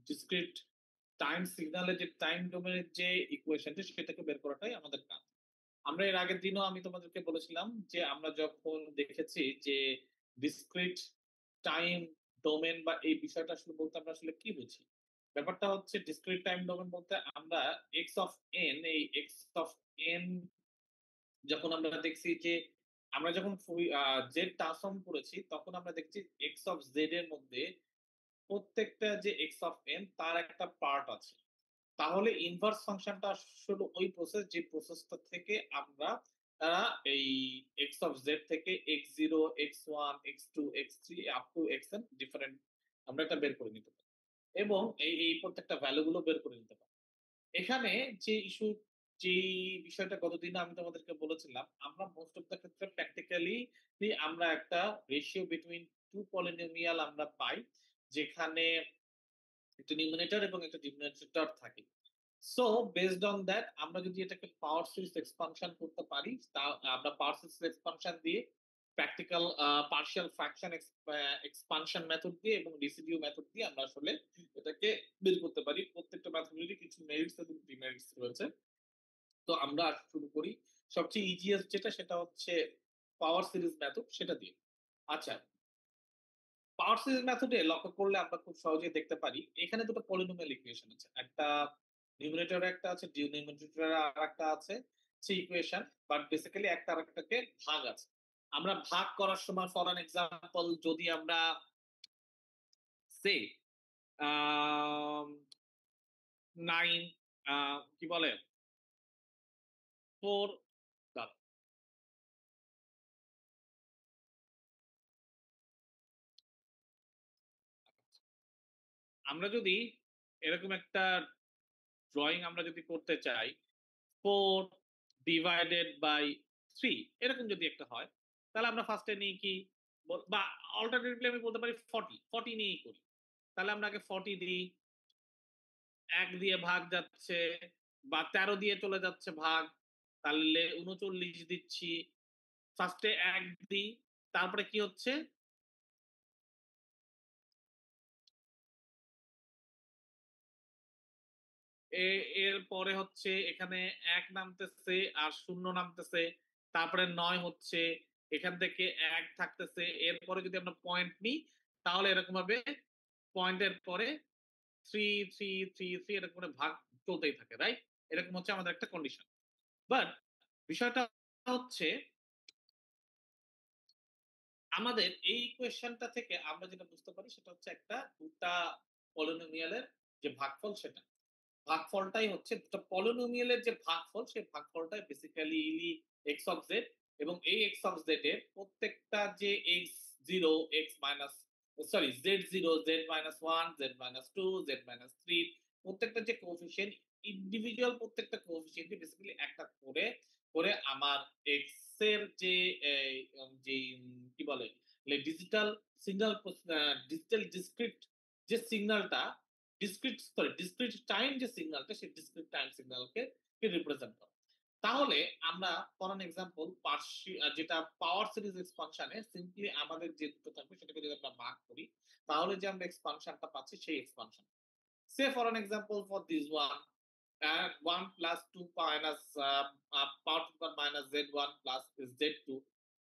Discrete time সিগন্যালের যে time ডোমেনের যে ইকুয়েশনটা সেটাকে বের করাটাই আমাদের কাজ। আমরা এর আগের দিনও আমি তোমাদেরকে বলেছিলাম যে আমরা যখন দেখেছি যে ডিসক্রিট টাইম ডোমেন বা এই বিষয়টা আসলে বলতে আমরা আসলে কি বুঝি? ব্যাপারটা হচ্ছে ডিসক্রিট টাইম ডোমেন বলতে আমরা এক্স অফ এন এই এক্স অফ এন যখন আমরা দেখছি যে আমরা যখন জেড ট্রান্সফর্ম করেছি তখন আমরা দেখছি এক্স অফ জেড এর মধ্যে প্রত্যেকটা যে এক্স অফ এন তার একটা পার্ট আছে। তাহলে ইনভার্স ফাংশনটা আসলে ওই প্রসেস যে প্রসেসটা থেকে আমরা এই এক্স অফ জেড থেকে X zero X one X two X three up to X N different আমরা এটা বের করে নিতে পারি এবং এই প্রত্যেকটা ভ্যালু গুলো বের করে নিতে পারি। এখানে যে ইস্যু যেই বিষয়টা গতদিন আমি তোমাদেরকে বলেছিলাম আমরা মোস্ট অফ দ্য ক্ষেত্রে প্র্যাকটিক্যালি আমরা একটা রেশিও বিটুইন টু পলিনোমিয়াল আমরা পাই যেখানে একটা নিউমারেটর এবং একটা ডিনোমিনেটর থাকে। সো বেসড অন দ্যাট আমরা যদি এটাকে পাওয়ার সিরিজ এক্সপানশন করতে পারি তা আমরা পাওয়ার সিরিজ এক্সপানশন দিয়ে practical partial fraction expansion method দিয়ে এবং রেসিডিউ মেথড দিয়ে আমরা আসলে এটাকে বের করতে পারি। প্রত্যেকটা মেথডেরই কিছু মেরিটস এবং ডিমেরিটস রয়েছে। তো আমরা শুরু করি সবচেয়ে ইজিয়েস্ট যেটা সেটা হচ্ছে পাওয়ার সিরিজ মেথড সেটা দিয়ে। আচ্ছা, পাওয়ার সিরিজ মেথডে লক্ষ্য করলে আমরা খুব সহজেই দেখতে পারি এখানে দুটো পলিনোমিয়াল ইকুয়েশন আছে, একটা নিউমারেটর একটা আছে ডিনোমিনেটর আর একটা আছে সে ইকুয়েশন, বাট বেসিক্যালি একটা আরেকটাকে ভাগ আছে। আমরা ভাগ করার সময় ফর অ্যান এক্সাম্পল যদি আমরা সে 9 কি বলে 4 আমরা যদি এরকম একটা ড্রয়িং আমরা যদি করতে চাই 4 ডিভাইডেড বাই 3 এরকম যদি একটা হয় তাহলে আমরা ফার্স্টে নিই কি বা অল্টারনেটিভলি আমি বলতে পারি 40 নিয়েই করি। তাহলে আমরা আগে 40 দিই, 1 দিয়ে ভাগ যাচ্ছে বা 13 দিয়ে চলে যাচ্ছে ভাগ, তাহলে 39 দিচ্ছি। ফার্স্টে 1 দিই, তারপরে কি হচ্ছে এর পরে হচ্ছে এখানে 1 নামতেছে আর 0 নামতেছে, তারপরে 9 হচ্ছে, এখান থেকে 1 থাকতেছে, এরপরে যদি আমরা পয়েন্ট নিই তাহলে এরকম ভাবে পয়েন্টের পরে 3 3 3 3 এরকম করে ভাগ চলতেই থাকে, রাইট? এরকম হচ্ছে আমাদের একটা কন্ডিশন। বাট বিষয়টা হচ্ছে আমাদের এই ইকুয়েশনটা থেকে আমরা যেটা বুঝতে পারি সেটা হচ্ছে একটা দুটা পলিনোমিয়ালের যে ভাগফল সেটা ভাগফলটাই হচ্ছে দুটো পলিনোমিয়ালের যে ভাগফল সেই ভাগফলটাই বেসিক্যালি এক্স অফ জেড এবং এই এক্স অফ জেড এর প্রত্যেকটা যে X zero X minus sorry Z zero Z minus one Z minus two Z minus three প্রত্যেকটা যে কোএফিসিয়েন্ট ইন্ডিভিজুয়াল প্রত্যেকটা কোএফিসিয়েন্ট বেসিক্যালি একটা করে করে আমার এক্স এর যে যে কি বলে ডিজিটাল সিগন্যাল ডিজিটাল ডিসক্রিট যে সিগন্যালটা ডিসক্রিট টাইম যে সিগন্যালটা সেই ডিসক্রিট টাইম সিগন্যালকে রিপ্রেজেন্ট করে। তাহলে আমরা ফর অ্যান এক্সাম্পল যেটা পাওয়ার সিরিজ এক্সপানশনে সিম্পলি আমাদের যে দুটো থাকবে সেটাকে যদি আমরা ভাগ করি তাহলে যে আমরা এক্সপানশনটা পাচ্ছি সেই expansion say for an example for this one 1 plus 2 minus power to the power minus z1 plus z2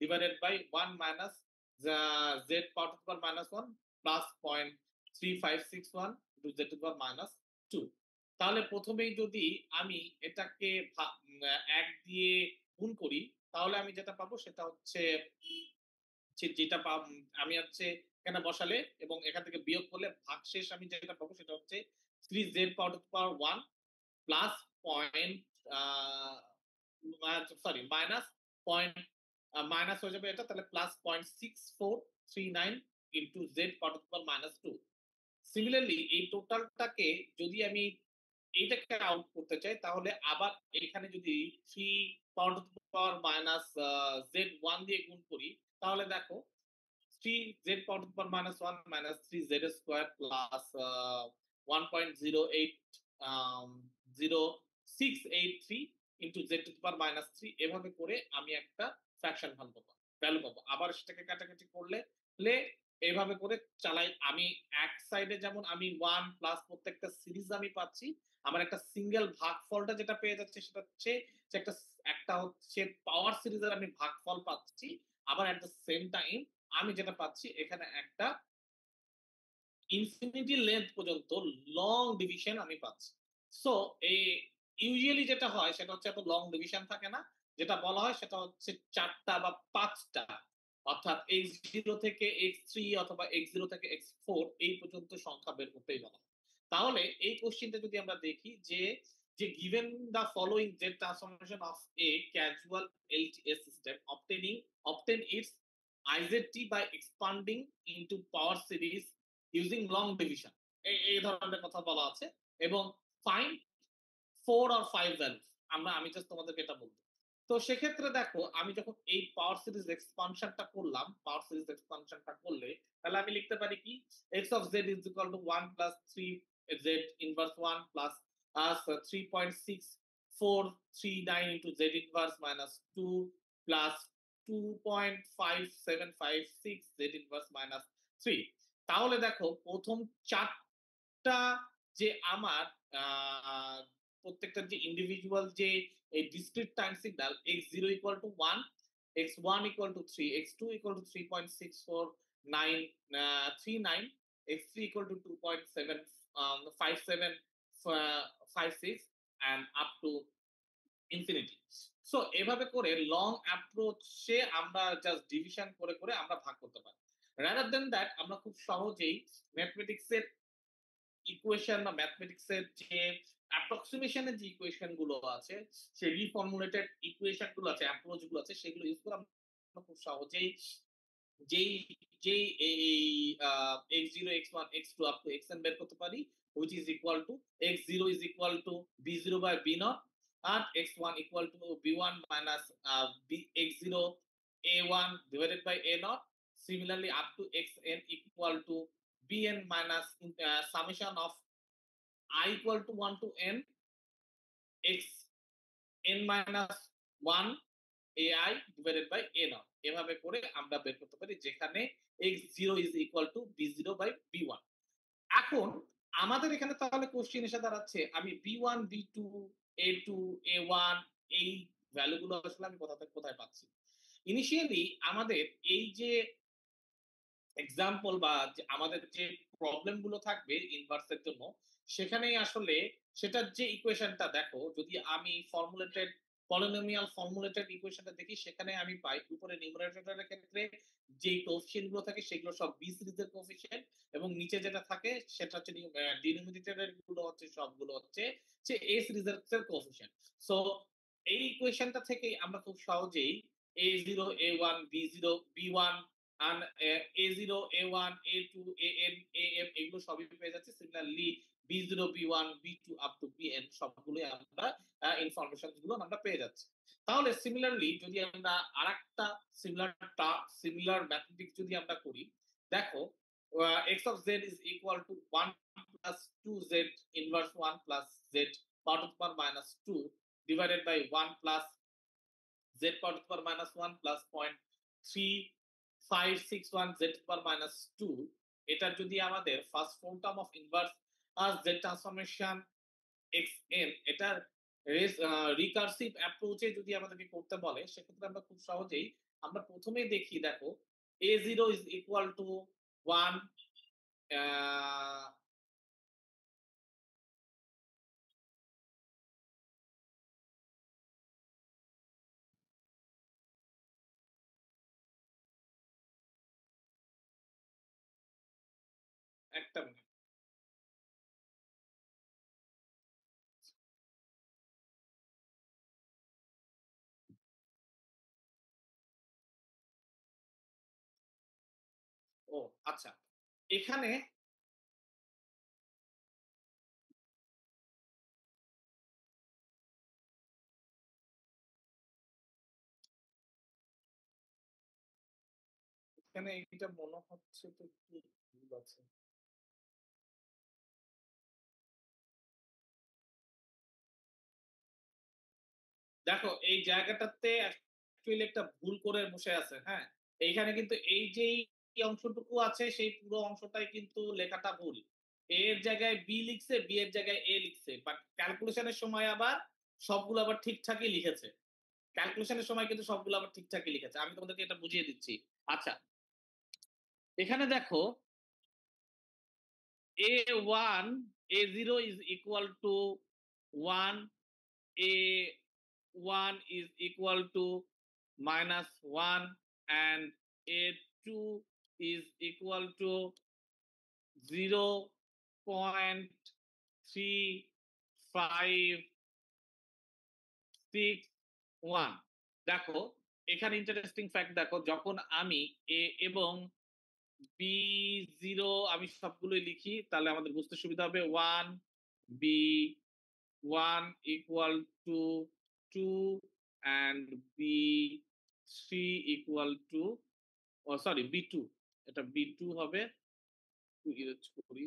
divided by 1 minus the z power to the power minus 1 plus 0.3561 to z to the power minus 2। তাহলে প্রথমেই যদি আমি এটাকে 1 দিয়ে গুণ করি তাহলে আমি যেটা পাবো সেটা হচ্ছে যেটা আমি হচ্ছে এখানে বসালে এবং এখান থেকে বিয়োগ করলে ভাগশেষ আমি যেটা পাবো সেটা হচ্ছে 3z power to the power 1 plus point sorry minus point minus হয়ে যাবে এটা, তাহলে plus 0.6439 into Z power two power minus two. Similarly এই টোটালটাকে যদি আমি এইটাকে আউট করতে চাই তাহলে আবার এখানে যদি 3 power two power minus Z one দিয়ে গুণ করি তাহলে দেখো 3z power to the power minus 1 minus 3z square plus 1.08 0683 into z to the power minus 3 এভাবে করে আমি একটা ফ্র্যাকশন ভ্যালু পাবো। আবার সেটাকে কাটাকাটি করলে এভাবে করে চালাই। আমি এক সাইডে যেমন আমি 1 প্লাস প্রত্যেকটা সিরিজ আমি পাচ্ছি। আমার একটা সিঙ্গেল ভাগফলটা যেটা পেয়ে যাচ্ছে সেটা হচ্ছে যে একটা হচ্ছে পাওয়ার সিরিজের আমি ভাগফল পাচ্ছি। আবার এট দ্যা সেম টাইম আমি যেটা পাচ্ছি এখানে একটা ইনফিনিটি লেংথ পর্যন্ত লং ডিভিশন আমি পাচ্ছি। সো এই ইউজুয়ালি যেটা হয় সেটা হচ্ছে এত লং ডিভিশন থাকে না। যেটা বলা হয় সেটা হচ্ছে ৪ টা বা ৫ টা। অর্থাৎ x0 থেকে x3 অথবা x0 থেকে x4 এই পর্যন্ত সংখ্যা বের করতেই বলা হয়। তাহলে এই কোশ্চেনটা যদি আমরা দেখি যে given the following Z transformation of a casual LTS system obtain its IZT by expanding into power series using long division এই ধরনের কথা বলা আছে এবং ফাইন্ড 4 অর 5 ভ্যালুস আমি জাস্ট তোমাদেরকে এটা বলবো। তো সেক্ষেত্রে দেখো আমি যখন এই পাওয়ার সিরিজ এক্সপানশনটা করলাম, পাওয়ার সিরিজ এক্সপানশনটা করলে তাহলে আমি লিখতে পারি কি x of z is equal to 1 plus 3 z inverse 1 plus us 3.6439 into z inverse minus 2 plus 2.5756 z inverse minus 3। তাহলে দেখো প্রথম ৪টা যে আমার আহ প্রত্যেকটা যে ইন্ডিভিজুয়াল যে এই discrete time signal x0 equal to 1, x1 equal to 3, x2 equal to 3.6439, x3 equal to 2.5756 and up to infinity. So এভাবে করে লং অ্যাপ্রোচে আমরা জাস্ট ডিভিশন করে করে আমরা ভাগ করতে পারি। রাদার দেন দ্যাট আমরা খুব সহজেই ম্যাথমেটিক্সের ইকুয়েশন বা ম্যাথমেটিক্স এর যে অ্যাপ্রক্সিমেশন এর যে ইকুয়েশন গুলো আছে, সেই রিফর্মুলেটেড ইকুয়েশন গুলো আছে, অ্যাপ্রোচ গুলো আছে সেগুলো ইউজ করে আমরা খুব সহজেই যেই যেই এই x0 x1 x2 up to xn বের করতে পারি which is equal to x0 is equal to b0 by b naught and x1 equal to b1 minus x0 a1 divided by a naught, similarly up to xn equal to bn minus summation of I equal to 1 to n x n minus 1 ai divided by a naught। এভাবে করে আমরা বের করতে পারি যেখানে x0 is equal to b0 by b1। এখন আমাদের এখানে তাহলে কোশ্চেন এসে দাঁড়াচ্ছে আমি b1 b2 a2 a1 এই ভ্যালুগুলো আসলে আমি কোথায় পাচ্ছি। ইনিশিয়ালি আমাদের এই যে এক্সাম্পল বা আমাদের যে প্রবলেম গুলো থাকবে ইনভার্সের জন্য সেখানেই আসলে সেটার যে ইকুয়েশনটা দেখো যদি আমি ফর্মুলেটেড পলিনোমিয়াল ফর্মুলেটেড ইকুয়েশনটা দেখি সেখানে আমি পাই উপরে নিউমারেটরের ক্ষেত্রে যে কোএফিশিয়েন্ট গুলো থাকে সেগুলো সব বি সিরিজের কোএফিশিয়েন্ট এবং নিচে যেটা থাকে সেটা হচ্ছে ডিনোমিনেটরের গুলো হচ্ছে সবগুলো হচ্ছে যে এ সিরিজের কোএফিশিয়েন্ট। সো এই ইকুয়েশনটা থেকে আমরা খুব সহজেই a0 a1 b0 b1 and a0 a1 a2 an am এগুলো সবই পেয়ে যাচ্ছে। Similarly b0 b1 b2 up to bn সবগুলোই আমরা ইনফরমেশন গুলো আমরা পেয়ে যাচ্ছি। তাহলে সিমিলারলি যদি আমরা আরেকটা সিমিলার ম্যাথমেটিক্স যদি আমরা করি দেখো x of z is equal to 1 plus 2z inverse 1 plus z power to the power minus 2 divided by 1 plus z power to the power minus 1 plus 0.3561 z power minus 2। এটা যদি আমাদের first four term of inverse z transformation xn এটার recursive অ্যাপ্রোচে যদি আমাদেরকে করতে বলে সেক্ষেত্রে আমরা খুব সহজেই আমরা প্রথমেই দেখি দেখো a0 is equal to 1 আহ, একটা মিনিট। ও আচ্ছা, এখানে এখানে এটা মনে হচ্ছে তো কি ভুল আছে। দেখো এই জায়গাটাতে অ্যাকচুয়ালি একটা ভুল করে বসে আছে, হ্যাঁ? এইখানে কিন্তু এই যেই অংশটুকু আছে সেই পুরো অংশটাই কিন্তু লেখাটা ভুল। এ এর জায়গায় বি লিখছে, বি এর জায়গায় এ লিখছে। বাট ক্যালকুলেশনের সময় আবার সবগুলো আবার ঠিকঠাকই লিখেছে। ক্যালকুলেশনের সময় কিন্তু সবগুলো আবার ঠিকঠাকই লিখেছে। আমি তোমাদেরকে এটা বুঝিয়ে দিচ্ছি। আচ্ছা, এখানে দেখো A1, A0 is equal to 1, A1 is equal to -1, and A2 is equal to 0.3561। দেখো এখানে ইন্টারেস্টিং ফ্যাক্ট দেখো, যখন আমি এ এবং বি জিরো আমি সবগুলোই লিখি তাহলে আমাদের বুঝতে সুবিধা হবে। B one equal to two, and B three equal to, oh sorry B two, এটা বি টু হবে। ইউজ করি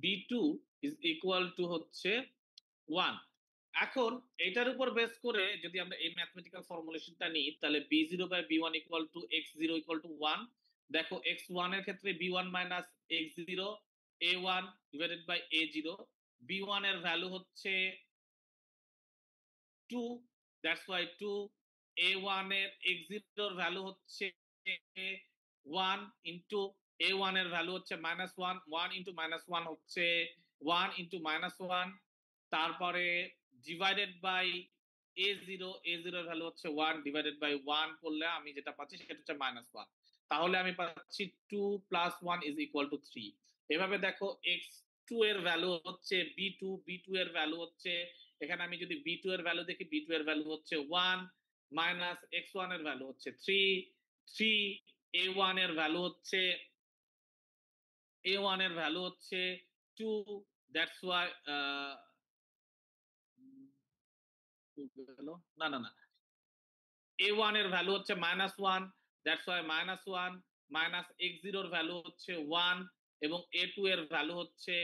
B two is equal to হচ্ছে 1। এখন এটার উপর বেস করে যদি আমরা এই ম্যাথমেটিক্যাল ফর্মুলেশনটা নিই তাহলে b0 by b1 equal to x0 equal to 1। দেখো x1 এর ক্ষেত্রে b1 minus x0, a1 divided by a0। b1 এর ভ্যালু হচ্ছে 2, দ্যাটস ওয়াই 2। a1 এর x0 এর ভ্যালু হচ্ছে 1 ইনটু a1 এর ভ্যালু হচ্ছে -1, 1 ইনটু -1 হচ্ছে 1 ইনটু -1, তারপরে ডিভাইডেড বাই a0, a0 এর ভ্যালু হচ্ছে 1 ডিভাইডেড বাই 1 করলে আমি যেটা পাচ্ছি সেটা হচ্ছে -1। তাহলে আমি পাচ্ছি 2 প্লাস 1 ইজ ইকুয়াল টু 3। এভাবে দেখো x2 এর ভ্যালু হচ্ছে b2, b2 এর ভ্যালু হচ্ছে, এখানে আমি যদি b2 এর ভ্যালু দেখি b2 এর ভ্যালু হচ্ছে 1, মাইনাস x1 এর ভ্যালু হচ্ছে 3, 3, a1 এর ভ্যালু হচ্ছে a1 এর ভ্যালু হচ্ছে 2, দ্যাটস ওয়াই না না না, a1 এর ভ্যালু হচ্ছে -1, দ্যাটস ওয়াই -1, মাইনাস x0 এর ভ্যালু হচ্ছে 1, এবং a2 এর ভ্যালু হচ্ছে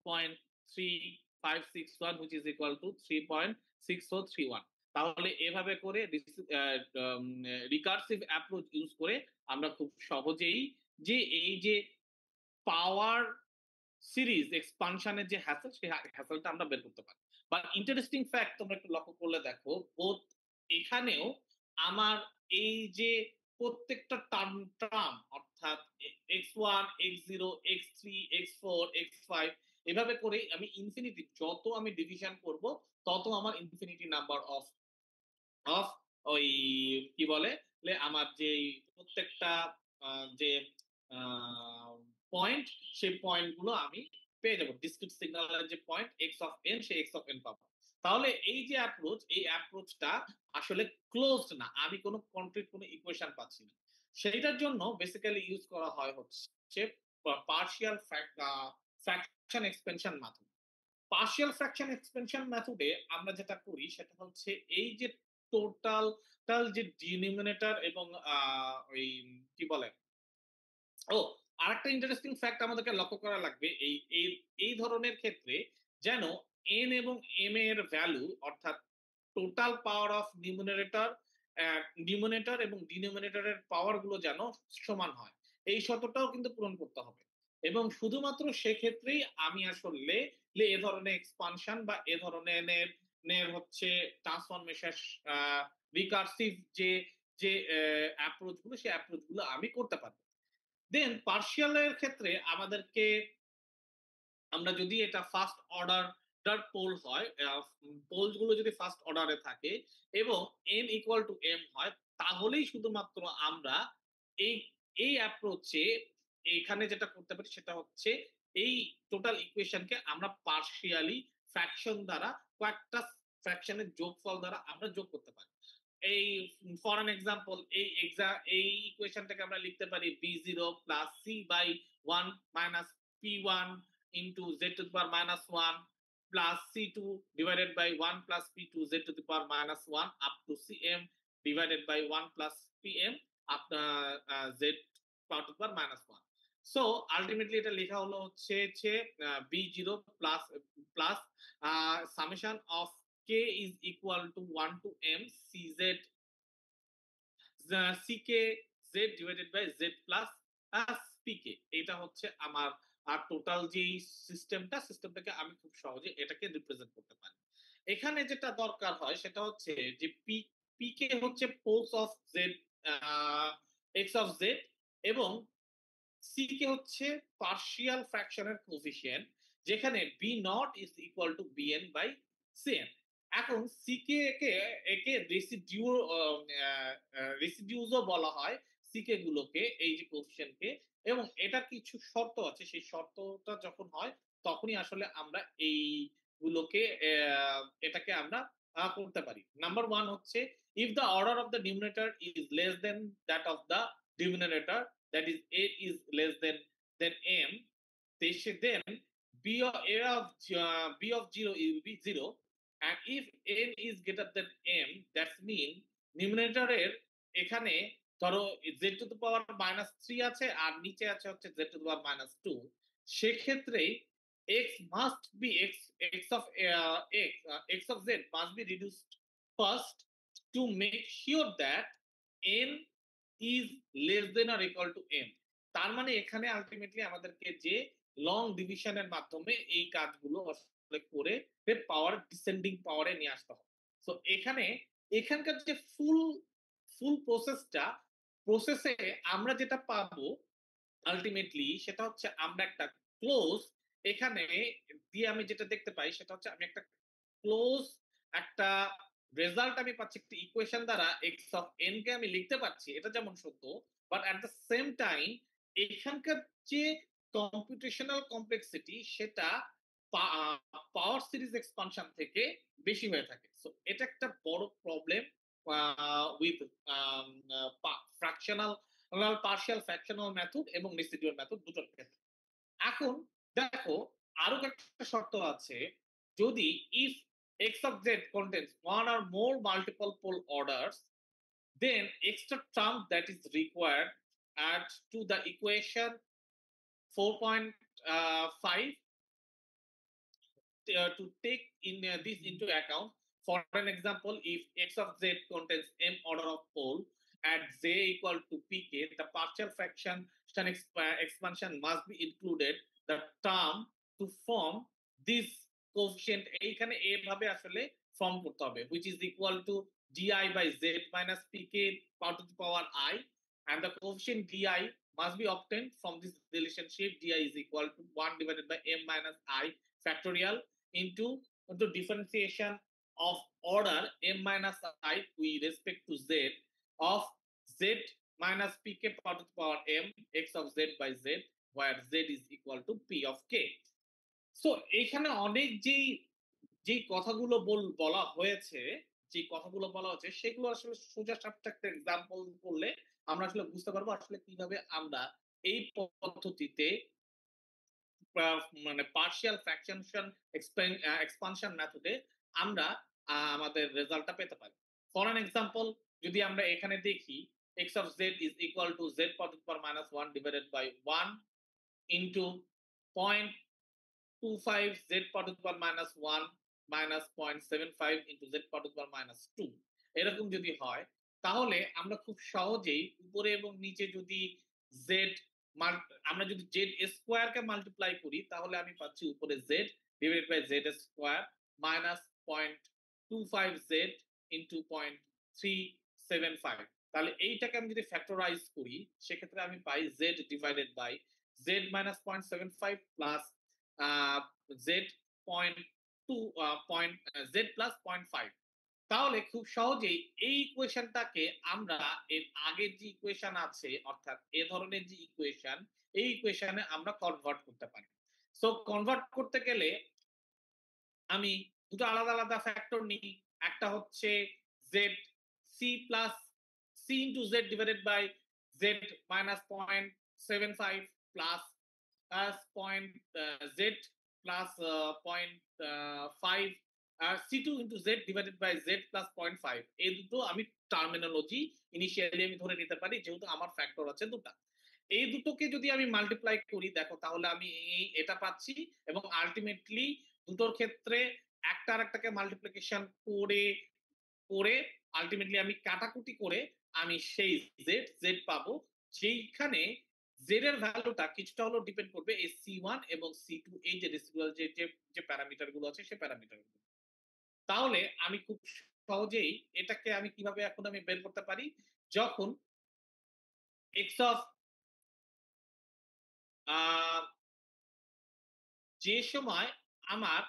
0.3561, which is equal to 3.6031। তাহলে এভাবে করে রিকার্সিভ অ্যাপ্রোচ ইউজ করে আমরা খুব সহজেই যে এই যে পাওয়ার সিরিজ এক্সপানশনের যে হ্যাসেল, সেই হ্যাসেলটা আমরা বের করতে পারি। বা ইন্টারেস্টিং ফ্যাক্ট তোমরা একটু লক্ষ্য করলে দেখো, বোথ এখানেও আমার এই যে প্রত্যেকটা টার্ম অর্থাৎ x1, x0, x3, x4, x5 এভাবে করে আমি ইনফিনিটি যত আমি ডিভিশন করব তত আমার ইনফিনিটি নাম্বার অফ অফ ওই কি বলে আমার যে প্রত্যেকটা যে পয়েন্ট, সেই পয়েন্ট গুলো আমি পেয়ে যাবো। ডিসক্রিট সিগন্যালের যে পয়েন্ট এক্স অফ এন, সেই এক্স অফ এন পাবো। তাহলে এই যে অ্যাপ্রোচ, এই অ্যাপ্রোচটা আসলে ক্লোজড না, আমি কোনো কনক্রিট কোনো ইকুয়েশন পাচ্ছি না। সেইটার জন্য বেসিক্যালি ইউজ করা হয় হচ্ছে partial fraction expansion method. Partial fraction expansion মেথডে আমরা যেটা করি সেটা হচ্ছে এই যে টোটাল যে ডিনোমিনেটর এবং ওই কি বলে, ও আরেকটা ইন্টারেস্টিং ফ্যাক্ট আমাদেরকে লক্ষ্য করা লাগবে এই এই এই ধরনের ক্ষেত্রে, যেন এন এবং এম এর ভ্যালু অর্থাৎ টোটাল পাওয়ার অফ নিউমিনেটর এবং ডিনোমিনেটরের পাওয়ার গুলো যেন সমান হয়, এই শর্তটাও কিন্তু পূরণ করতে হবে। এবং শুধুমাত্র সেক্ষেত্রেই আমি আসলে এ ধরনের এক্সপানশন বা এ ধরনের হচ্ছে ট্রান্সফরমেশন, রিকার্সিভ যে যে অ্যাপ্রোচ গুলো, সেই অ্যাপ্রোচ গুলো আমি করতে পারবো। দেন পার্শিয়ালের ক্ষেত্রে আমাদেরকে, আমরা যদি এটা ফার্স্ট অর্ডার পোল হয়, পোলস গুলো যদি ফার্স্ট অর্ডারে থাকে এবং n ইকুয়াল টু m হয়, তাহলেই শুধুমাত্র আমরা এই এই অ্যাপ্রোচে এখানে যেটা করতে পারি সেটা হচ্ছে এই টোটাল ইকুয়েশনকে আমরা পার্শিয়ালি ফ্র্যাকশন দ্বারা, কয়েকটা ফ্র্যাকশনের যোগফল দ্বারা আমরা যোগ করতে পারি। এই ফর অ্যান এক্সাম্পল, এই ইকুয়েশনটাকে আমরা লিখতে পারি b0 plus c by 1 minus p1 into z to the power minus 1 plus c2 divided by 1 plus p2 z to the power minus 1 up to cm divided by 1 plus pm up z power to the power minus 1। So ultimately এটা লেখা হলো হচ্ছে যে b0 plus plus summation of k is equal to 1 to m cz ck z divided by z plus pk। এটা হচ্ছে আমার আর total যেই সিস্টেমটাকে আমি খুব সহজে এটাকে রিপ্রেজেন্ট করতে পারি। এখানে যেটা দরকার হয় সেটা হচ্ছে যে পিকে হচ্ছে poles of Z X of Z, এবং সিকে হচ্ছে পার্শিয়াল ফ্র্যাকশনের কোফিশিয়েন্ট, যেখানে B not is equal to B N by C N. এখন সিকে কে একে রেসিডিউজও বলা হয় সিকে গুলোকে, এই যে কোফিশিয়েন্টকে। এবং এটা কিছু শর্ত আছে, সেই শর্তটা যখন হয় তখনই আসলে আমরা এই গুলোকে এটাকে আমরা করতে পারি। নাম্বার ওয়ান হচ্ছে, if the order of the numerator is less than that of the denominator, that is a is less than m, then b of 0 will be 0, and if n is greater than m, that mean numerator এর এখানে ধরো z two the পাওয়ার -3 আছে আর নিচে আছে হচ্ছে z two the পাওয়ার -2, সেক্ষেত্রে x must be x of x of z must be reduced first to make sure that n is less than or equal to m। তার মানে এখানে আলটিমেটলি আমাদেরকে যে লং ডিভিশনের মাধ্যমে এই কাজগুলো আসলে করে পাওয়ার ডিসেন্ডিং পাওয়ারে নিয়ে আসতে হবে। সো এখানকার যে ফুল ফুল প্রসেসে আমরা যেটা পাবো আলটিমেটলি সেটা হচ্ছে আমরা একটা ক্লোজ এখানে দিয়ে আমি যেটা দেখতে পাই সেটা হচ্ছে আমি একটা ক্লোজ একটা রেজাল্ট আমি পাচ্ছি একটা ইকুয়েশন দ্বারা এক্স অফ এন কে আমি লিখতে পারছি, এটা যেমন সত্য, but at the same time এখানকার যে কম্পিউটেশনাল কমপ্লেক্সিটি সেটা পাওয়ার সিরিজ এক্সপানশন থেকে বেশি হয়ে থাকে। সো এটা একটা বড় problem with fractional partial fractional method এবং রেসিডিউয়াল মেথড দুটোর ক্ষেত্রে। এখন দেখো আরো একটা শর্ত আছে, যদি if x of z contains one or more multiple pole orders, then extra term that is required add to the equation 4.5 to take in this into account. For an example, if x of z contains m order of pole at z equal to pk, the partial fraction expansion must be included the term to form this coefficient এইখানে এইভাবে আসলে form করতে হবে, which is equal to di by z minus pk power to the power I, and the coefficient di must be obtained from this relationship. Di is equal to 1 divided by m minus I factorial into differentiation of order m minus I with respect to z of z minus pk power to the power m x of z by z, where z is equal to p of k. So এখানে অনেক যেই কথাগুলো বলা হয়েছে, যে কথাগুলো বলা হচ্ছে সেগুলো আসলে সোজা সাপটা একটা এক্সাম্পল করলে আমরা আসলে বুঝতে পারবো আসলে কিভাবে আমরা এই পদ্ধতিতে মানে পার্শিয়াল ফ্র্যাকশন এক্সপানশন মেথডে আমরা আমাদের রেজাল্টটা পেতে পারি। ফর অ্যান এক্সাম্পল, যদি আমরা এখানে দেখি x of z is equal to z power to the power -1 divided by 1 into 0.25 z power to the power -1 minus 0.75 into z power to the power -2, এরকম যদি হয় তাহলে আমরা খুব সহজেই উপরে এবং নিচে যদি z আমরা যদি জেড স্কোয়ার কে মাল্টিপ্লাই করি তাহলে আমি পাচ্ছি উপরে Z divided by Z square minus 0.25 Z into 0.375। তাহলে এইটাকে আমি যদি ফ্যাক্টরাইজ করি সেক্ষেত্রে আমি পাই Z divided by Z minus 0.75 plus Z point two Z plus 0.5। তাহলে খুব সহজেই এই ইকুয়েশনটাকে আমরা এর আগের যে ইকুয়েশন আছে অর্থাৎ এ ধরনের যে ইকুয়েশন, এই ইকুয়েশনে আমরা কনভার্ট করতে পারি। সো কনভার্ট করতে গেলে আমি দুটো আলাদা আলাদা ফ্যাক্টর নিই। একটা হচ্ছে Z C plus C into Z divided by Z minus 0.75 plus point Z plus 0.5 C2 into Z divided by Z plus 0.5, এই দুটো আমি টার্মিনোলজি ইনিশিয়ালি আমি ধরে নিতে পারি যেহেতু আমার ফ্যাক্টর আছে দুটা। এই দুটোকে যদি আমি মাল্টিপ্লাই করি দেখো তাহলে আমি এটা পাচ্ছি এবং আলটিমেটলি দুটোর ক্ষেত্রে একটা আরেকটাকে মাল্টিপ্লিকেশন করে আলটিমেটলি আমি কাটাকুটি করে আমি সেই জেড পাবো, যেইখানে জেড এর ভ্যালুটা কিছুটা হলেও ডিপেন্ড করবে এই C1 এবং C2 এই যে রেসিডুয়াল যে প্যারামিটার গুলো আছে সেই প্যারামিটার গুলো। তাহলে আমি খুব সহজেই এটাকে আমি কিভাবে এখন আমি বের করতে পারি, যখন এক্স অফ যে সময় আমার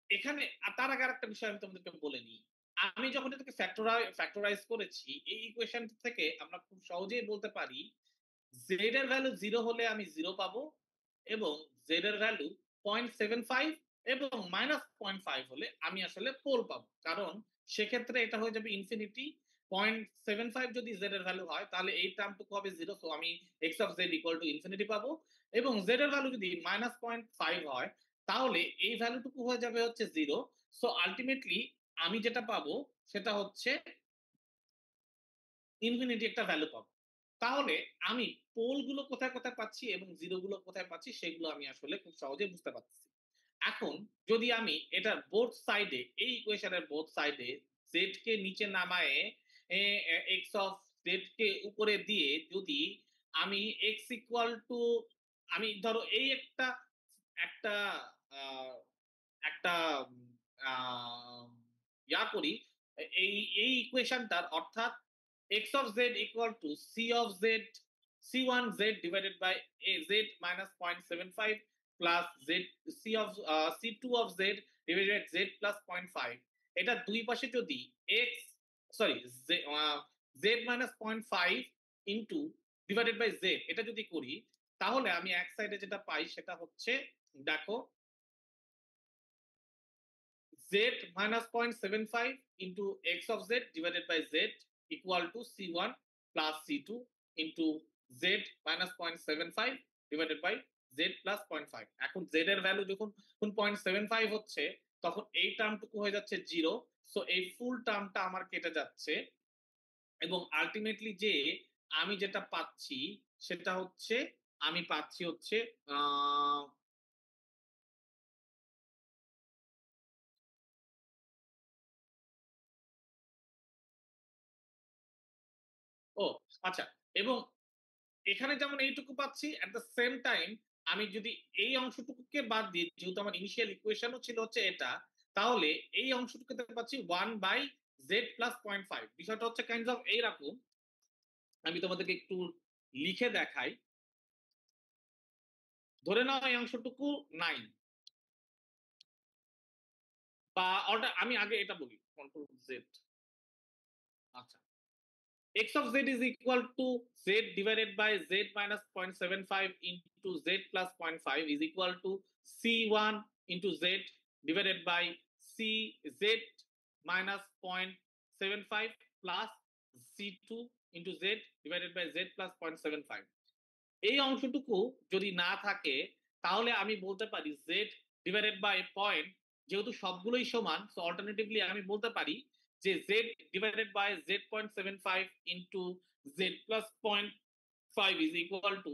এখানে তার আগে আরেকটা বিষয় আমি তোমাদেরকে বলে নিই। আমি যখন এটাকে ফ্যাক্টরাইজ করেছি, এই ইকুয়েশন থেকে আমরা খুব সহজেই বলতে পারি z এর ভ্যালু 0 হলে আমি 0 পাবো এবং z এর ভ্যালু 0.75 এবং -0.5 হলে আমি আসলে পোল পাবো। কারণ সেক্ষেত্রে এটা হয়ে যাবে ইনফিনিটি। 0.75 যদি z এর ভ্যালু হয় তাহলে এই টার্মটুকু হবে 0, সো আমি x of z equal to infinity পাবো এবং z এর ভ্যালু যদি -0.5 হয় তাহলে এই ভ্যালুটুকু হয়ে যাবে হচ্ছে 0। সো আলটিমেটলি আমি যেটা পাবো সেটা হচ্ছে ইনফিনিটি একটা ভ্যালু পাবো। তাহলে আমি পোল গুলো কোথায় কোথায় পাচ্ছি এবং জিরো গুলো কোথায় পাচ্ছি সেগুলো আমি আসলে খুব সহজে বুঝতে পারছি। এখন যদি আমি এটার বোথ সাইডে এই ইকুয়েশনের বোথ সাইডে জেড কে নিচে নামায়ে এক্স অফ জেড কে উপরে দিয়ে যদি আমি এক্স ইকুয়াল টু আমি ধরো এই একটা একটা আহ, একটা আহ, ইয়া করি এই এই ইকুয়েশনটার, অর্থাৎ x of z equal to c of z c1z divided by a z minus 0.75 plus z c of c2 of z divided by z plus 0.5, এটা দুই পাশে যদি x sorry z minus 0.5 into divided by z এটা যদি করি তাহলে আমি এক সাইডে যেটা পাই সেটা হচ্ছে দেখো z minus 0.75 into x of z divided by z equal to c1 plus c2 into z minus 0.75 divided by z plus 0.5। এখন z এর ভ্যালু যখন 0.75 হচ্ছে তখন এই টার্মটুকু হয়ে যাচ্ছে 0, সো এই ফুল টার্মটা আমার কেটে যাচ্ছে এবং আলটিমেটলি যে আমি যেটা পাচ্ছি সেটা হচ্ছে আমি পাচ্ছি হচ্ছে আহ ও আচ্ছা, এবং এখানে যেমন এইটুকু পাচ্ছি এট দ্য সেম টাইম আমি যদি এই অংশটুকুকে বাদ দিই, যেহেতু আমার ইনিশিয়াল ইকুয়েশনও ছিল হচ্ছে এটা, তাহলে এই অংশটুকুতে পাচ্ছি 1/z+0.5। বিষয়টা হচ্ছে কাইন্ড অফ এইরকম, আমি তোমাদেরকে একটু লিখে দেখাই। ধরে নাও এই অংশটুকু 9 বা অর্ডার, আমি আগে এটা বলি কন্ট্রোল জেড। আচ্ছা, x of z is equal to z divided by z minus 0.75 into z plus 0.5 is equal to c1 into z divided by c z minus 0.75 plus c2 into z divided by z plus 0.75। এই অংশটুকু যদি না থাকে তাহলে আমি বলতে পারি z divided by point, যেহেতু সবগুলোই সমান সো অল্টারনেটিভলি আমি বলতে পারি যে z divided by z.75 into z plus 0.5 is equal to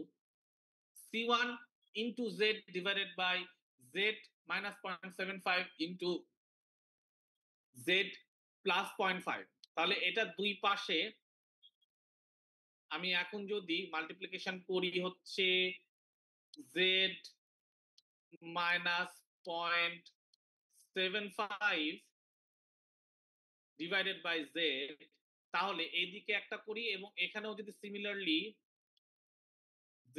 c1 into z divided by z minus 0.75 into z plus 0.5। তাহলে এটা দুই পাশে আমি এখন যদি মাল্টিপ্লিকেশন করি হচ্ছে z minus 0.75 divided by z, তাহলে এইদিকে একটা করি এবং এখানেও যদি সিমিলারলি z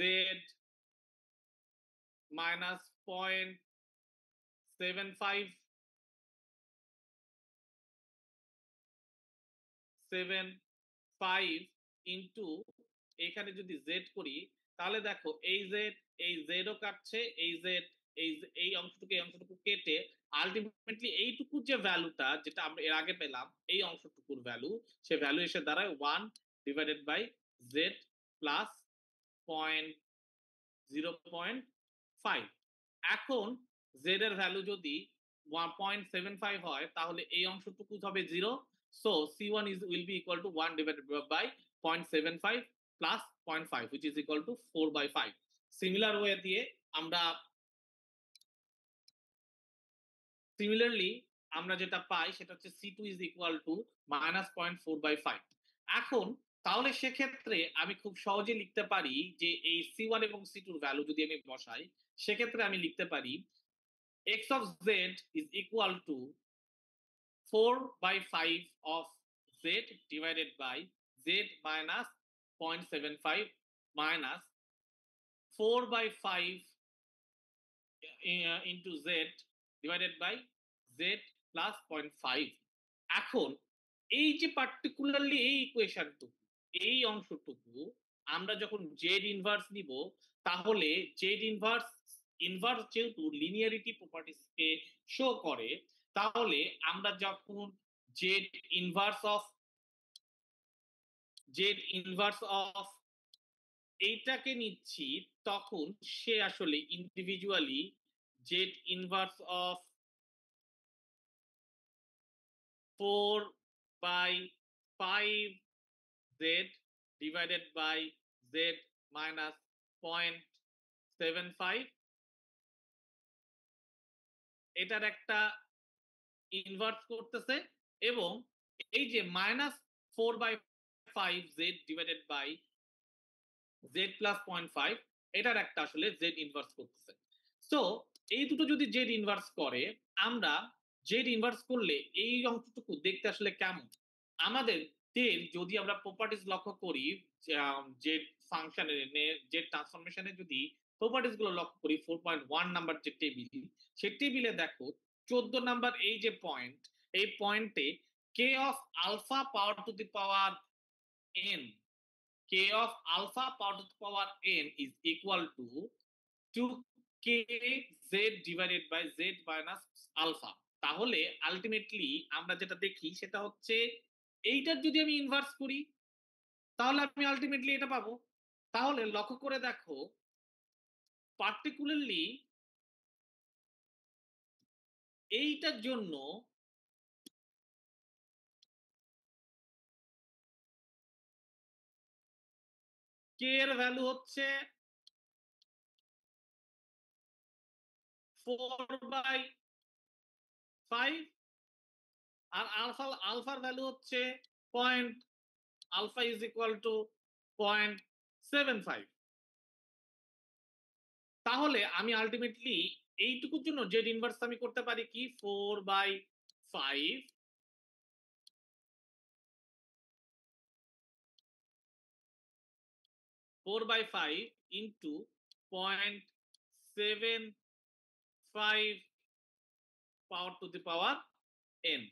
minus 0.75 ইন্টু এখানে যদি z করি তাহলে দেখো এই z ও কাটছে, এই অংশটুকু এই অংশটুকু কেটে আলটিমেটলি এইটুকু যে ভ্যালুটা যেটা আমরা এর আগে পেলাম এই অংশটুকুর ভ্যালু, সে ভ্যালু এসে দাঁড়ায় 1 ডিভাইডেড বাই z প্লাস 0.5। এখন z এর ভ্যালু যদি 1.75 হয় তাহলে এই অংশটুকু হবে 0, so c1 is will be equal to 1 divided by 0.75 plus 0.5 which is equal to 4/5 similar way দিয়ে আমরা সিমিলারলি আমরা যেটা পাই সেটা হচ্ছে C2 is equal to minus 0.4/5 এখন তাহলে সেক্ষেত্রে আমি খুব সহজে লিখতে পারি যে এই C1 এবং C2 এর ভ্যালু যদি আমি বসাই সেক্ষেত্রে আমি লিখতে পারি x of z is equal to 4/5 of z divided by z minus 0.75 minus 4/5 into z divided by z plus 0.5 এখন এই যে পার্টিকুলারলি এই ইকুয়েশনটুকু এই অংশটুকু আমরা যখন জেড ইনভার্স নিব তাহলে জেড ইনভার্স ইনভার্স যেহেতু লিনিয়ারিটি প্রপার্টিসকে শো করে তাহলে আমরা যখন জেড ইনভার্স অফ এইটাকে নিচ্ছি তখন সে আসলে individually Z inverse of 4/5 z divided by z minus 0.75 এটার একটা ইনভার্স করতেছে এবং এই যে minus 4/5 z divided by z plus 0.5 এটার একটা আসলে z ইনভার্স করতেছে সো এই দুটো যদি z ইনভার্স করে আমরা z ইনভার্স করলে এই অংশটুকু দেখতে আসলে কেমন আমাদের যদি আমরা প্রপার্টিজ লক্ষ্য করি যে ফাংশনের যে ট্রান্সফরমেশনের যদি প্রপার্টিজ গুলো লক্ষ্য করি 4.1 নাম্বার যে টেবিল সেই টেবিলে দেখো 14 নাম্বার এই যে পয়েন্ট এই পয়েন্টে k অফ alpha power to the power n k of alpha power to the power n is equal to 2k z divided by z minus alpha তাহলে আলটিমেটলি আমরা যেটা দেখি সেটা হচ্ছে এইটার যদি আমি ইনভার্স করি তাহলে আমি আলটিমেটলি এটা পাবো তাহলে লক্ষ্য করে দেখো পার্টিকুলারলি এইটার জন্য k এর ভ্যালু হচ্ছে 4/5 আর আলফার ভ্যালু হচ্ছে point alpha is equal to 0.75 তাহলে আমি আলটিমেটলি এইটুকুর জন্য জেড ইনভার্স আমি করতে পারি কি 4/5 into 0.75 power to the power n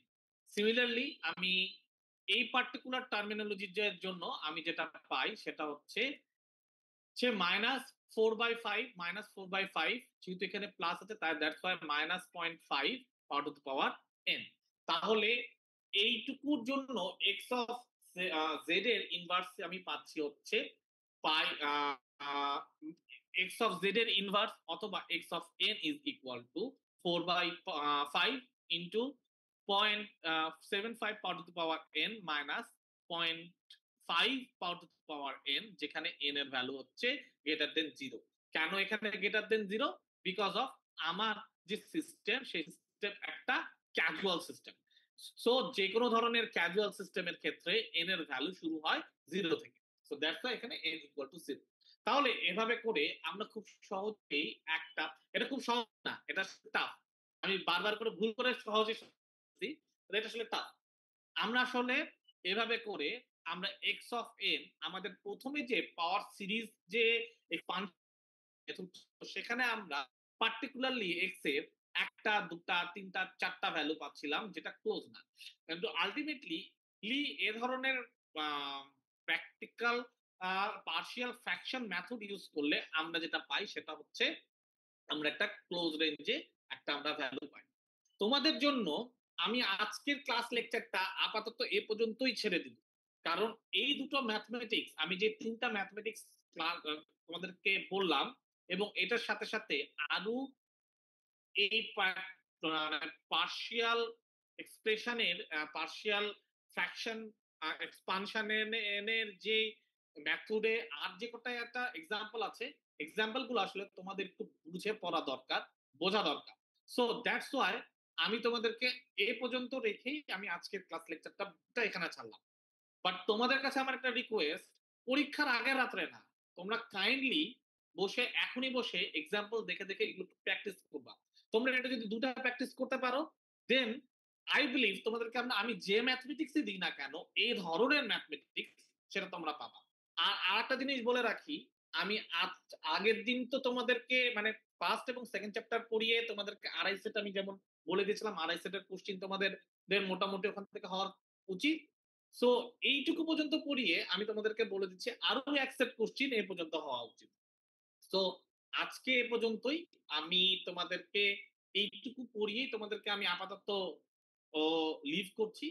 similarly আমি এই পার্টিকুলার টার্মিনোলজির জন্য আমি যেটা পাই সেটা হচ্ছে সে মাইনাস 4/5 যেহেতু এখানে প্লাস আছে তাই that's why minus 0.5 power to the power n তাহলে এইটুকুর জন্য x অফ z এর ইনভার্স আমি পাচ্ছি হচ্ছে পাই x অফ z এর ইনভার্স অথবা x of n is equal two 4/5 into 0.75 power to the power n minus 0.5 power to the power n যেখানে n এর ভ্যালু হচ্ছে গ্রেটার দেন 0 কেন এখানে গ্রেটার দেন 0 বিকজ অফ আমার যে সিস্টেম সেই সিস্টেম একটা ক্যাজুয়াল সিস্টেম সো যে কোনো ধরনের ক্যাজুয়াল সিস্টেমের ক্ষেত্রে n এর ভ্যালু শুরু হয় 0 থেকে সো দ্যাটস ওয়াই এখানে n ইকুয়াল টু 0 তাহলে এভাবে করে আমরা খুব সহজেই একটা এটা খুব সহজ না এটা টাফ আমি বারবার করে ভুল করে সহজে এটা আসলে টাফ আমরা আসলে এভাবে করে আমরা x অফ n আমাদের প্রথমে যে পাওয়ার সিরিজ যে সেখানে আমরা পার্টিকুলারলি x এর একটা দুটা তিনটা চারটা ভ্যালু পাচ্ছিলাম যেটা ক্লোজ না কিন্তু আলটিমেটলি এ ধরনের practical partial fraction method use করলে আমরা যেটা পাই সেটা হচ্ছে আমরা একটা ক্লোজ রেঞ্জে একটা আমরা ভ্যালু পাই তোমাদের জন্য আমি আজকের ক্লাস লেকচারটা আপাতত এ পর্যন্তই ছেড়ে দিব কারণ এই দুটো ম্যাথমেটিক্স আমি যে তিনটা ম্যাথমেটিক্স তোমাদেরকে বললাম এবং এটার সাথে সাথে আরো এই পার্শিয়াল এক্সপ্রেশনের পার্শিয়াল ফ্র্যাকশন এক্সপানশনের যে মেথডে আর যে কটা একটা এক্সাম্পল আছে, এক্সাম্পল গুলো আসলে তোমাদের একটু বুঝে পড়া দরকার, বোঝা দরকার। সো দ্যাটস ওয়াই আমি তোমাদেরকে এ পর্যন্ত রেখেই আমি আজকের ক্লাস লেকচারটা এখানে ছাড়লাম। বাট তোমাদের কাছে আমার একটা রিকোয়েস্ট, পরীক্ষার আগের রাত্রে না, তোমরা কাইন্ডলি বসে এখনই বসে এক্সাম্পল দেখে দেখে এগুলো প্র্যাকটিস করবা। তোমরা এটা যদি দুটা প্র্যাকটিস করতে পারো, দেন আই বিলিভ তোমাদেরকে আমি যে ম্যাথমেটিক্সই দিই না কেন, এই ধরনের ম্যাথমেটিক্স সেটা তোমরা পাবা। আর আরেকটা জিনিস বলে রাখি, আমি আগের দিন তো তোমাদেরকে মানে ফার্স্ট এবং সেকেন্ড চ্যাপ্টার পড়িয়ে তোমাদেরকে আড়াই সেট আমি যেমন বলে দিয়েছিলাম, আড়াই সেটের কোশ্চিন তোমাদের মোটামুটি ওখান থেকে হওয়ার উচিত। সো এইটুকু পর্যন্ত পড়িয়ে আমি তোমাদেরকে বলে দিচ্ছি আরো এক সেট কোশ্চিন এ পর্যন্ত হওয়া উচিত। তো আজকে এ পর্যন্তই। আমি তোমাদেরকে এইটুকু পড়িয়েই তোমাদেরকে আমি আপাতত ও লিভ করছি।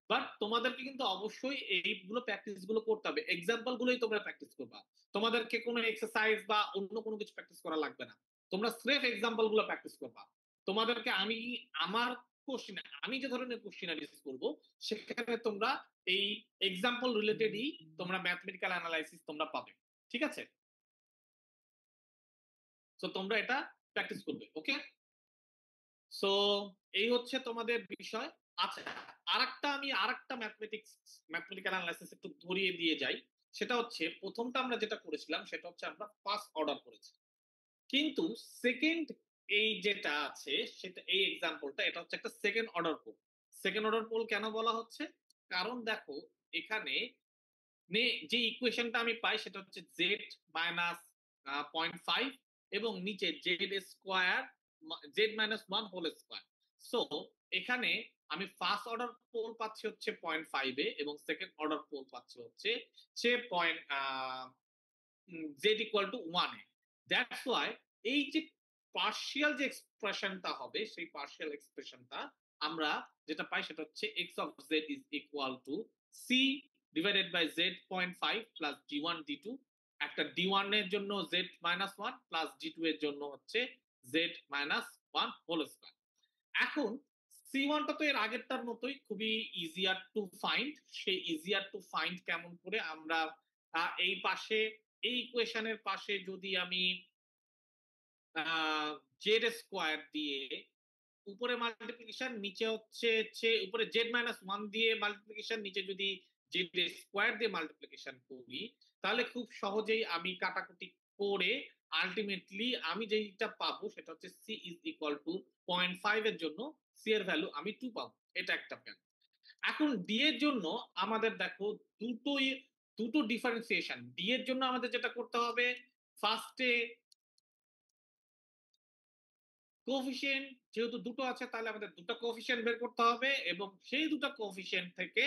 বাট তোমাদেরকে কিন্তু অবশ্যই এইগুলো প্র্যাকটিস গুলো করতে হবে, এক্সাম্পল গুলোই তোমরা প্র্যাকটিস করবা। তোমাদেরকে কোনো এক্সারসাইজ বা অন্য কোনো কিছু প্র্যাকটিস করা লাগবে না, তোমরা স্রেফ এক্সাম্পল গুলো প্র্যাকটিস করবা। তোমাদেরকে আমি আমার কোশ্চিন, আমি যে ধরনের কোশ্চিন অ্যানালাইসিস করব, সেখানে তোমরা এই এক্সাম্পল রিলেটেডই তোমরা ম্যাথমেটিক্যাল অ্যানালাইসিস তোমরা পাবে। ঠিক আছে? সো তোমরা এটা প্র্যাকটিস করবে। ওকে, সো এই হচ্ছে তোমাদের বিষয়। আচ্ছা, আরেকটা ম্যাথমেটিক্যাল অ্যানালাইসিস একটু ধরিয়ে দিয়ে যাই। সেটা হচ্ছে প্রথমটা আমরা যেটা করেছিলাম সেটা হচ্ছে আমরা ফার্স্ট অর্ডার করেছি, কিন্তু সেকেন্ড এই যেটা আছে সেটা এই এক্সাম্পলটা এটা হচ্ছে একটা second order pole. Second order pole কেন বলা হচ্ছে? কারণ দেখো এখানে যে ইকুয়েশনটা আমি পাই সেটা হচ্ছে জেড মাইনাস 0.5 এবং নিচে Z square Z minus 1 whole square. So এখানে আমি ফার্স্ট অর্ডার পোল পাচ্ছি হচ্ছে 0.5 এ এবং সেকেন্ড অর্ডার পোল পাচ্ছি হচ্ছে সে পয়েন্ট জেড ইকুয়াল টু 1 এ। দ্যাটস ওয়াই এই যে পার্শিয়াল যে এক্সপ্রেশনটা হবে সেই পার্শিয়াল এক্সপ্রেশনটা আমরা যেটা পাই সেটা হচ্ছে x of z is equal to c divided by z.5 plus d1 d2, একটা d1 এর জন্য z minus 1 plus d2 এর জন্য হচ্ছে z minus 1 হোল স্কয়ার। এখন c1 টা তো এর আগেরটার মতোই খুবই ইজিয়ার টু ফাইন্ড। সেই ইজিয়ার টু ফাইন্ড কেমন করে আমরা এই পাশে এই ইকুয়েশনের পাশে যদি আমি জেড স্কোয়ার দিয়ে উপরে মাল্টিপ্লিকেশন নিচে হচ্ছে উপরে জেড মাইনাস ওয়ান দিয়ে মাল্টিপ্লিকেশন নিচে যদি জেড স্কোয়ার দিয়ে মাল্টিপ্লিকেশন করি, তাহলে খুব সহজেই আমি কাটাকুটি করে আলটিমেটলি আমি যেটা পাবো সেটা হচ্ছে সি ইজ ইকুয়াল টু 0.5 এর জন্য সি এর ভ্যালু আমি 2 পাবো। এটা একটা প্ল্যান। এখন ডি এর জন্য আমাদের দেখো দুটো ডিফারেন্সিয়েশন। ডি এর জন্য আমাদের যেটা করতে হবে, ফার্স্টে কোফিশিয়েন্ট যেহেতু দুটো আছে তাহলে আমাদের দুটো কোফিশিয়েন্ট বের করতে হবে এবং সেই দুটো কোফিশিয়েন্ট থেকে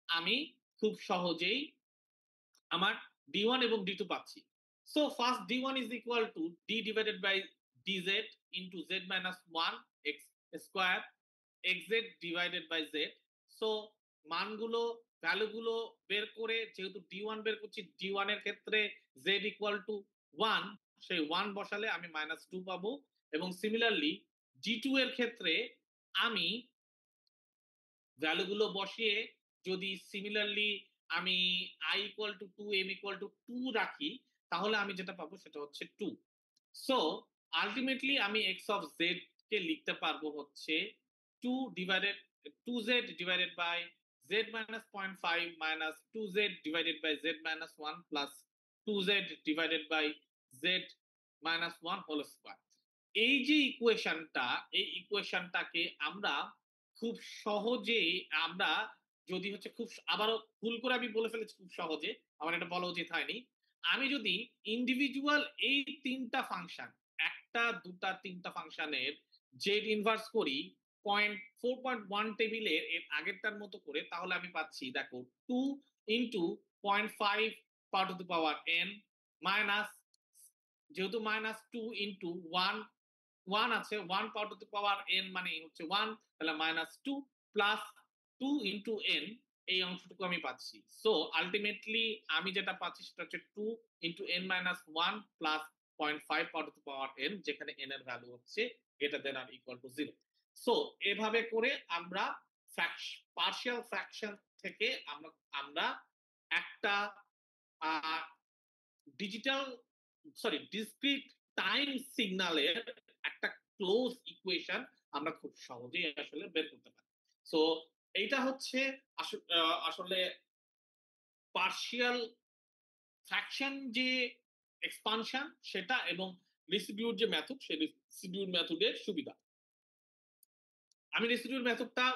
আমি খুব সহজেই আমার d1 এবং d2 পাচ্ছি। So first d1 is equal to d divided by dz into z minus 1 x square xz divided by z। So মানগুলো ভ্যালুগুলো বের করে যেহেতু d1 বের করছি, d1 এর ক্ষেত্রে z equal to 1, সেই 1 বসালে আমি -2 পাবো এবং সিমিলারলি d2 এর ক্ষেত্রে আমি ভ্যালুগুলো বসিয়ে যদি সিমিলারলি আমি i equal to 2 m equal to 2 রাখি, তাহলে আমি যেটা পাবো সেটা হচ্ছে 2। সো আলটিমেটলি আমি x অফ z কে লিখতে পারবো হচ্ছে 2 divided 2z divided by z minus 0.5 minus 2z divided by z minus 1 plus 2z divided by z minus 1 whole square. এই যে ইকুয়েশনটা, এই ইকুয়েশনটাকে আমরা খুব সহজেই আমরা যদি হচ্ছে খুব আবারও ভুল করে আমি বলে ফেলেছি খুব সহজে, আমার এটা বলা উচিত হয়নি। আমি যদি ইন্ডিভিজুয়াল এই তিনটা ফাংশন, একটা দুটা তিনটা ফাংশনের জেড ইনভার্স করি 4.1 টেবিলের এর আগেরটার মতো করে, তাহলে আমি পাচ্ছি দেখো 2 into 0.5 power to the power n minus, যেহেতু মাইনাস 2 ইন্টু 1 1 আছে 1 পাওয়ার টু দি পাওয়ার n মানে হচ্ছে 1, তাহলে মাইনাস 2 প্লাস 2 ইন্টু n, এই অংশটুকু আমি পাচ্ছি। সো আলটিমেটলি আমি যেটা পাচ্ছি সেটা হচ্ছে 2 into n minus 1 plus 0.5 power to the power n, যেখানে n এর ভ্যালু হচ্ছে এটা দেন আর ইকুয়াল টু 0। সো এভাবে করে আমরা পার্শিয়াল ফ্র্যাকশন থেকে আমরা একটা ডিজিটাল ডিসক্রিট টাইম সিগন্যালের একটা ক্লোজ ইকুয়েশন আমরা খুব সহজেই আসলে বের করতে পারি। সো এইটা হচ্ছে আসলে পার্শিয়াল ফ্র্যাকশন যে এক্সপানশন সেটা এবং রেসিডিউর যে মেথড সেই রেসিডিউর মেথডের সুবিধা। আমি রেসিডিউর মেথডটা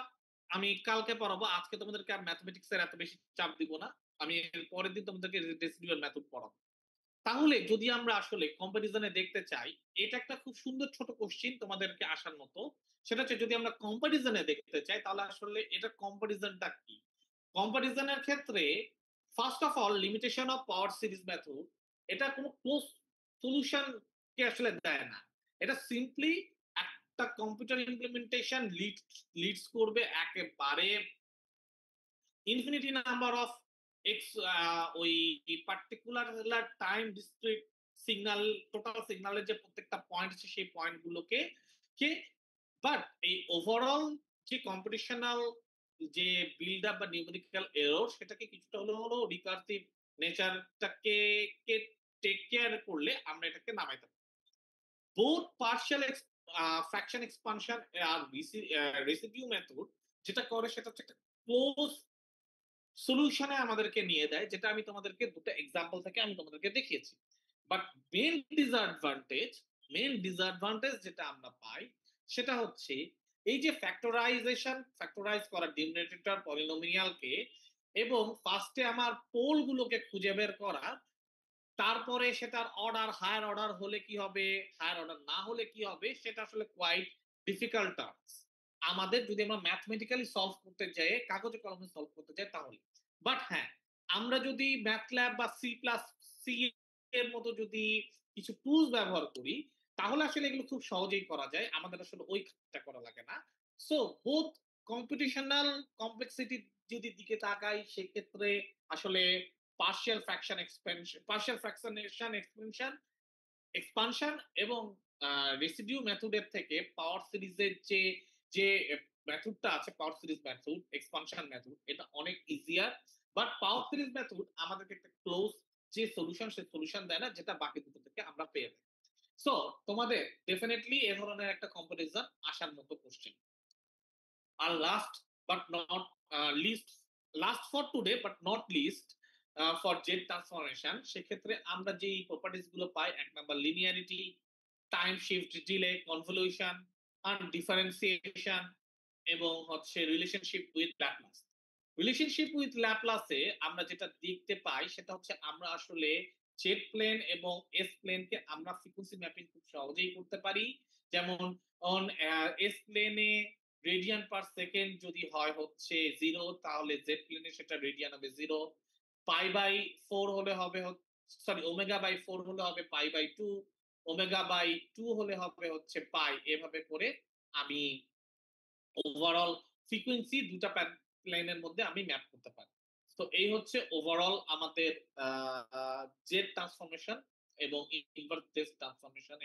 আমি কালকে পড়াবো। আজকে তোমাদেরকে আর ম্যাথমেটিক্স এর এত বেশি চাপ দিব না। আমি এর পরের দিন তোমাদেরকে রেসিডিউর মেথড পড়াবো। তাহলে যদি আমরা আসলে কম্পারিজনে দেখতে চাই, এটা একটা খুব সুন্দর ছোট কোশ্চিন তোমাদেরকে আসার মতো। সেটা হচ্ছে যদি আমরা কম্পারিজনে দেখতে চাই তাহলে আসলে এটা কম্পারিজনটা কি? কম্পারিজনের ক্ষেত্রে first of all limitation of power series method এটা কোনো ক্লোজ সলিউশন কে আসলে দেয় না। এটা সিম্পলি একটা কম্পিউটার ইমপ্লিমেন্টেশন লিডস করবে একেবারে ইনফিনিটি নাম্বার অফ এক্স ওই particular time discrete signal total সিগন্যালের যে প্রত্যেকটা পয়েন্ট আছে সেই পয়েন্ট গুলোকে কে বাট এই ওভারঅল যে কম্পিটিশনাল যে বিল্ড আপ বা নিউমেরিক্যাল এরর সেটাকে কিছুটা হলেও রিকার্সিভ নেচারটাকে কে টেক কেয়ার করলে আমরা এটাকে নামাইতে পারি। বোথ পার্শিয়াল ফ্র্যাকশন এক্সপানশন আর রেসিডিউ মেথড যেটা করে সেটা হচ্ছে একটা ক্লোজ সলিউশনে আমাদেরকে নিয়ে দেয়, যেটা আমি তোমাদেরকে দুটো এক্সাম্পল থেকে আমি তোমাদেরকে দেখিয়েছি। বাট মেন ডিসঅ্যাডভান্টেজ যেটা আমরা পাই সেটা হচ্ছে এই যে ফ্যাক্টরাইজ করা ডিনোমিনেটর পলিনোমিয়ালকে এবং ফার্স্টে আমার পোল গুলোকে খুঁজে বের করা, তারপরে সেটার অর্ডার হায়ার অর্ডার হলে কি হবে, হায়ার অর্ডার না হলে কি হবে, সেটা আসলে কোয়াইট ডিফিকাল্ট টাস্ক আমাদের যদি আমরা ম্যাথমেটিক্যালি সলভ করতে যাই, কাগজে কলমে সলভ করতে যাই তাহলে। বাট হ্যাঁ, আমরা যদি ম্যাথল্যাব বা সি এর মতো যদি কিছু টুলস ব্যবহার করি তাহলে আসলে এগুলো খুব সহজেই করা যায়, আমাদের আসলে ওই কাজটা করা লাগে না। সো বোথ কম্পিটিশনাল কমপ্লেক্সিটি যদি দিকে তাকাই সেক্ষেত্রে আসলে পার্শিয়াল ফ্র্যাকশনেশন এক্সপানশন এবং রেসিডিউ মেথডের থেকে পাওয়ার সিরিজের যে যে মেথডটা আছে, power series method expansion method, এটা অনেক easier. But power series method আমাদেরকে একটা ক্লোজ যে সলিউশন সেই সলিউশন দেয় না, যেটা বাকি দুটো থেকে আমরা পেয়ে যাই। সো তোমাদের ডেফিনেটলি এ ধরনের একটা কম্পারিজন আসার মতো কোশ্চেন। আর least last for today but not least for Z transformation, সেক্ষেত্রে আমরা যেই প্রপার্টিজ গুলো পাই, এক number linearity, time shift delay, convolution আর ডিফারেন্সিয়েশন এবং হচ্ছে রিলেশনশিপ উইথ ল্যাপলাসে আমরা যেটা দেখতে পাই সেটা হচ্ছে আমরা আসলে জেড প্লেন এবং এস প্লেনকে আমরা ফ্রিকোয়েন্সি ম্যাপিং খুব সহজেই করতে পারি। যেমন অন এস প্লেনে রেডিয়ান পার সেকেন্ড যদি হয় হচ্ছে 0, তাহলে জেড প্লেনে সেটা রেডিয়ান হবে 0। পাই বাই 4 হলে হবে ওমেগা বাই 4 হলে হবে পাই বাই 2, ওমেগা বাই 2 হলে হবে হচ্ছে পাই। এভাবে করে আমি ওভারঅল ফ্রিকোয়েন্সি দুটা প্লেনের মধ্যে আমি ম্যাপ করতে পারি। তো এই হচ্ছে ওভারঅল আমাদের জেড ট্রান্সফরমেশন এবং ইনভার্স জেড ট্রান্সফরমেশন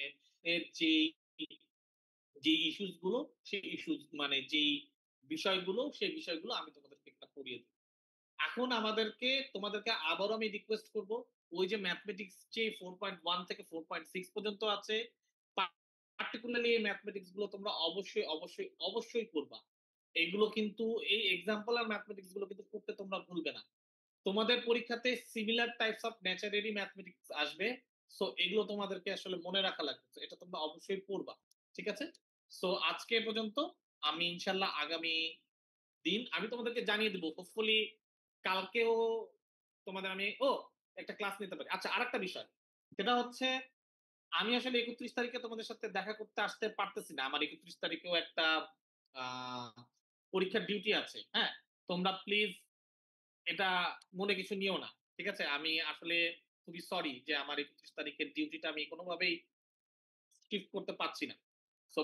এর যে ইস্যুস গুলো, সেই ইস্যুস মানে যেই বিষয়গুলো সেই বিষয়গুলো আমি তোমাদেরকে একটা পড়িয়ে দিই। এখন তোমাদেরকে আবারও আমি রিকোয়েস্ট করব, ওই যে ম্যাথমেটিক্স যে 4.1 থেকে 4.6 পর্যন্ত আছে, পার্টিকুলারলি এই ম্যাথমেটিক্স গুলো তোমরা অবশ্যই করবা। এগুলো কিন্তু এই এক্সাম্পল আর ম্যাথমেটিক্স গুলো কিন্তু করতে তোমরা ভুলবে না। তোমাদের পরীক্ষাতে সিমিলার টাইপস অফ ন্যাচারারি ম্যাথমেটিক্স আসবে। সো এগুলো তোমাদেরকে আসলে মনে রাখা লাগবে, এটা তোমরা অবশ্যই পড়বা। ঠিক আছে? সো আজকে এ পর্যন্ত। আমি ইনশাল্লাহ আগামী দিন আমি তোমাদেরকে জানিয়ে দেবো, হোপফুলি কালকেও তোমাদের আমি একটা ক্লাস নিতে পারি। আচ্ছা, আরেকটা বিষয় সেটা হচ্ছে আমি আসলে 31 তারিখে তোমাদের সাথে দেখা করতে আসতে পারতেছি না। আমার 31 তারিখেও একটা পরীক্ষার ডিউটি আছে। হ্যাঁ, তোমরা প্লিজ এটা মনে কিছু নিও না। ঠিক আছে? আমি আসলে খুবই সরি যে আমার 31 তারিখের ডিউটিটা আমি কোনোভাবেই শিফট করতে পারছি না। সো